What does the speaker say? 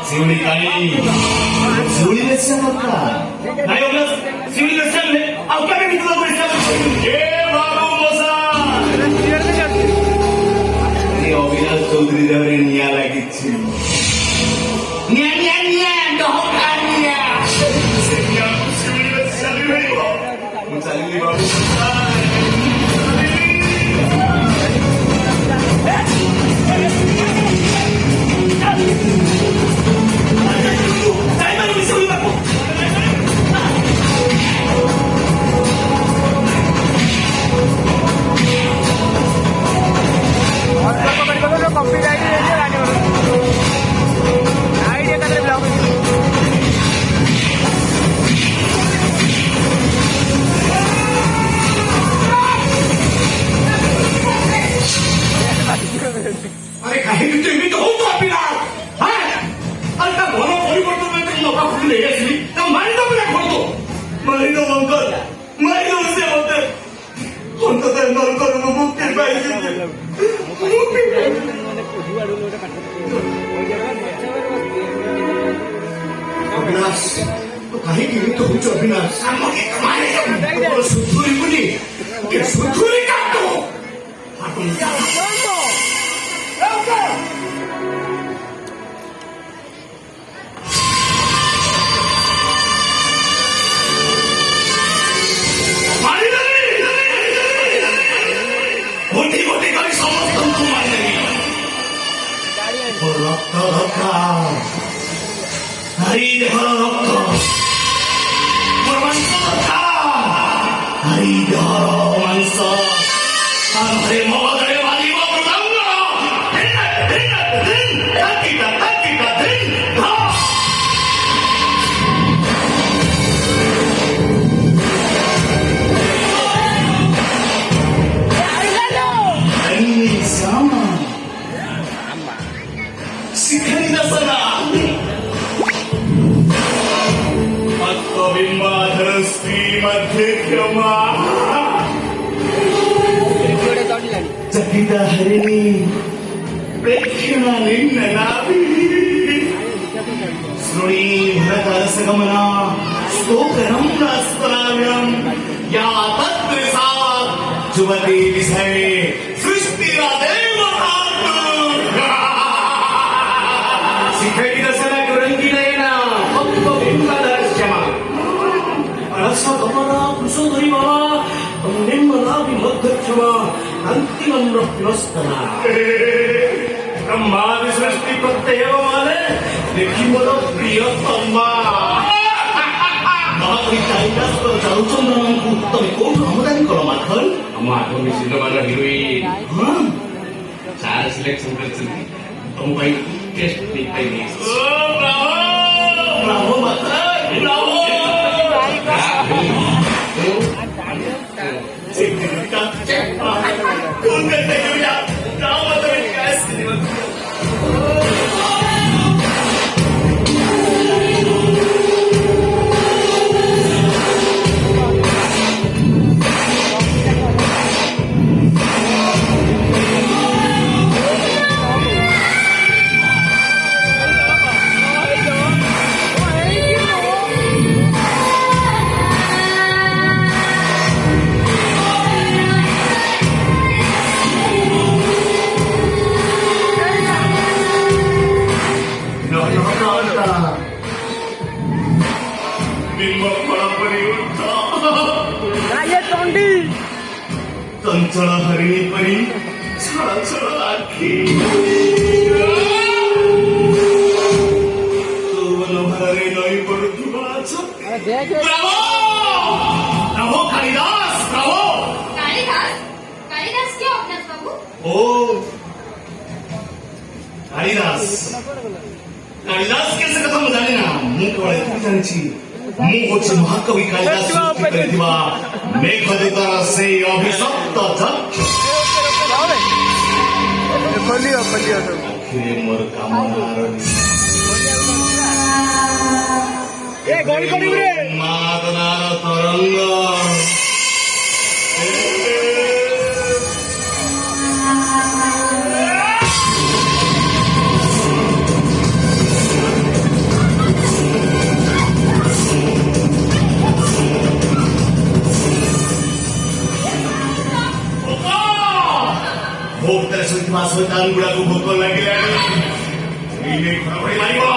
शिवलिकानी शिवलीला सांगता नाही ओळख शिवलीला सांगले अवकाळी मी तुला पैसा ए बाबू मोसा आणि अविनाश चौधरी देवरे निया लागिची निया निया निया डोका निया शिवलीला सांगले मग चालली बाबू अरे काही मी तो होतो आपला हा अरे का भरो परिवर्तन में तुम लोग खुद ले गए तो मारी तो मैं खोलतो मारी तो अंकल मारी तो उससे होते कोणतं तर नंतर मुक्ती पाहिजे अविनाश तो काही केली तो होतो अविनाश सुधुरी मुली सुधुरी काढतो आपण मोठी मोठी गाडी समजतो तू मारली रक्त रक्त हरी रक्त माणसं हरी माणसं अरे मोगरे वाली चकित हरिणी प्रेक्षणाने ननावी श्रुणी भरतरसगमना स्तोत्रं नास्तराव्यं या तत्त्रिसात् जुवते विषये सृष्टिरादेव शिखरित सनक रंगिनयना भक्त बिंबदर्शमा अरसा गमना कुसुधरी बाबा निर्मला विमध्यक्षमा अंतिमं रत्नस्तरा ब्रह्मादि सृष्टि प्रत्यय माने देखी मोर प्रियतमा महाकवि कालिदास चारुचंद्रनଙ୍କୁ ତମେ କୋଉଠୁ ଆମଦାନୀ କର ମାଖନ ଆମ ଆଗମୀ ସିନେମାର ହିରୋଇନ ହଁ ଚାର ସିଲେକ୍ସନ କରିଛନ୍ତି ତମ ପାଇଁ ଟେଷ୍ଟ ଦେଇପାରିବି ଓ ବ୍ରାଭୋ ବ୍ରାଭୋ ମାତା ବ୍ରାଭୋ चंचल हरिणी परी छळ छळ आखी मनोहरे नई पडुथिबा bravo bravo Kalidas bravo Kalidas Kalidas क्यों अपना बाबू ओ कालिदास कालिदास कैसे कथा म जाने ना मु केवल एतिकी जानिछि मु होछि महाकवि कालिदास प्रतिभा मेघदूतर से अभिशप्त जक्ष खोलियो खोलियो आखिर मोर कामनार ए गोल करिउ रे मादनार तरंग ଶୈତାନ ଗୁଡାକୁ ଭୋକ ଲାଗିଲାଣି ଏଇନେ ଘର ଭଳି ମାରିବ